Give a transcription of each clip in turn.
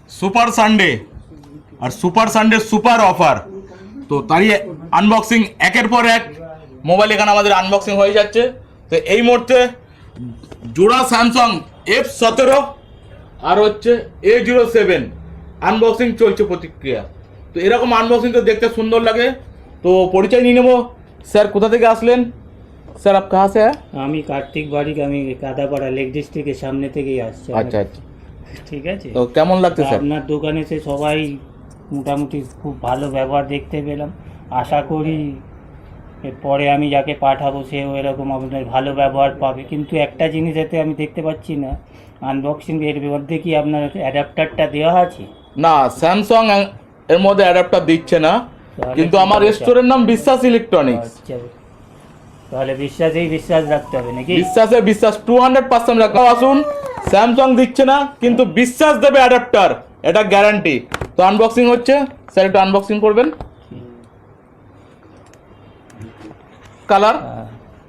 Super Sunday আর super Sunday super offer. তো তারই unboxing একের পর এক মোবাইল এখানে আমাদের আনবক্সিং হয়ে যাচ্ছে। তো এই মুহূর্তে জোড়া স্যামসাং F17 আর হচ্ছে A07 আনবক্সিং চলছে প্রতিক্রিয়া। তো এরকম আনবক্সিং তো দেখতে সুন্দর লাগে। তো পরিচয় নিয়ে নেবো। স্যার কোথা থেকে আসলেন? স্যার আপ কাহা সে হ্যাঁ? আমি কার্তিক বাড়িক, আমি কাদাপাড়া লেক ডিস্ট্রিক্টের সামনে থেকেই আসছি। আচ্ছা আচ্ছা, ঠিক আছে। তো কেমন লাগছে স্যার? আপনার দোকানে এসে সবাই মোটামুটি খুব ভালো ব্যবহার দেখতে পেলাম। আশা করি এরপরে আমি যাকে পাঠাবো সেও এরকম আপনার ভালো ব্যবহার পাবে। কিন্তু একটা জিনিস এতে আমি দেখতে পাচ্ছি না, আনবক্সিং এর মধ্যে কি আপনার অ্যাডাপ্টারটা দেওয়া আছে? না, স্যামসাং এর মধ্যে অ্যাডাপ্টার দিচ্ছে না, কিন্তু আমার রেস্টুরেন্টের নাম বিশ্বাস ইলেকট্রনিক্স। আচ্ছা, তাহলে বিশ্বাস রাখতে হবে নাকি? বিশ্বাস 200% রাখা। আসুন, স্যামসাং দিচ্ছে না কিন্তু বিশ্বাস দেবে অ্যাডাপ্টার, এটা গ্যারান্টি। তো আনবক্সিং হচ্ছে, স্যার একটু আনবক্সিং করবেন। Colour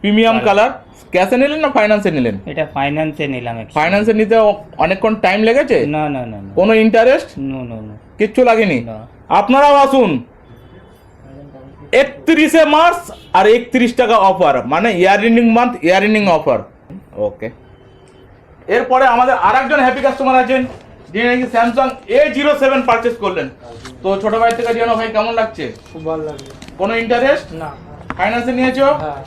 premium colour. ক্যাশে নিলেন না ফাইন্যান্সে নিলেন? এটা ফাইন্যান্সে নিলাম। ফাইন্যান্সে নিতে অনেকক্ষণ টাইম লেগেছে? না না না, কোনো ইন্টারেস্ট? নো নো নো, কিচ্ছু লাগেনি। না। আপনারাও আসুন, 31শে মার্চ আর 31 টাকা অফার, মানে year ending month year ending offer. Okay, এরপরে আমাদের আরেকজন হ্যাপি কাস্টমার আছেন যিনি নাকি স্যামসাং A07 পারচেজ করলেন। তো ছোট ভাই থেকে জানো ভাই কেমন লাগছে? খুব ভালো লাগছে। কোনো ইন্টারেস্ট? না। ফাইন্যান্সে নিয়েছো? হ্যাঁ।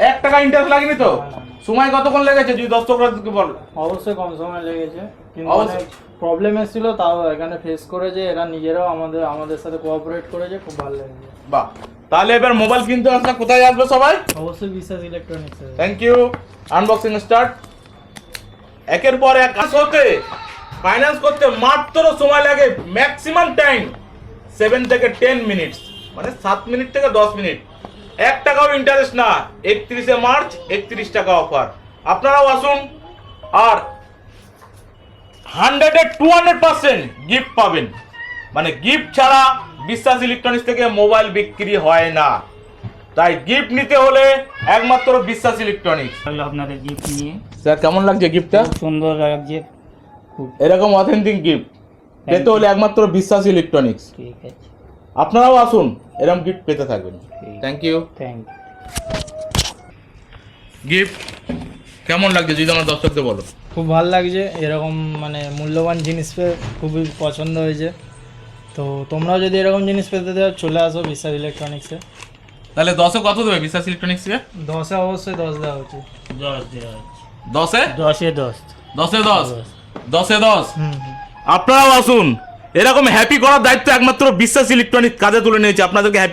1 টাকা ইন্টারেস্ট লাগেনি তো? না। সময় কতক্ষণ লেগেছে যদি দর্শকরা বল? অবশ্যই কম সময় লেগেছে, কিন্তু অবশ্যই। অনেক প্রবলেম এসেছিল, তাও এখানে ফেস করেছে এরা নিজেরাও, আমাদের সাথে কোঅপারেট করেছে, খুব ভালো লেগেছে। বাহ, তাহলে এবার মোবাইল কিনতে আসলে কোথায় আসবে সবাই? অবশ্যই Biswas electronics. Thank you. Unboxing start. একের পর এক কাজ হতে ফাইন্যান্স করতে মাত্র সময় লাগে ম্যাক্সিমাম টাইম 7 থেকে 10 মিনিটস, মানে 7 মিনিট থেকে 10 মিনিট। 1 টাকাও ইন্টারেস্ট না। 31শে মার্চ 31 টাকা অফার। আপনারাও আসুন, আর 100% গিফট পাবেন। মানে গিফট ছাড়া বিশ্বাস ইলেকট্রনিক্স থেকে মোবাইল বিক্রি হয় না। তাই গিফট নিতে হলে একমাত্র বিশ্বাস ইলেকট্রনিক্স। তাহলে আপনাদের গিফট নিয়ে স্যার কেমন লাগছে গিফটটা? খুব সুন্দর লাগছে, খুব এরকম অথেন্টিক গিফট পেতে হলে একমাত্র বিশ্বাস ইলেকট্রনিক্স। ঠিক আছে। আপনারাও আসুন, এরকম গিফট পেতে থাকবেন। Thank you. Thank you. Gift কেমন লাগছে যদি আমার দর্শকদের বলো। খুব ভালো লাগছে, এরকম মানে মূল্যবান জিনিস পেয়ে খুবই পছন্দ হয়েছে। তো তোমরাও যদি এরকম জিনিস পেতে চাও চলে আসো বিশ্বাস ইলেকট্রনিক্সে। তাহলে 10-এ কত দেবে বিশ্বাস ইলেকট্রনিক্সকে? 10-এ অবশ্যই 10 দেওয়া উচিত। 10 দেওয়া আছে। 10-এ 10-এ 10। 10-এ 10 10-এ 10। হুম। আপনারাও আসুন, এরকম হ্যাপি করার দায়িত্ব একমাত্র বিশ্বাস ইলেকট্রনিক্স কাঁধে তুলে নিয়েছে। আপনাদেরকে হ্যাপি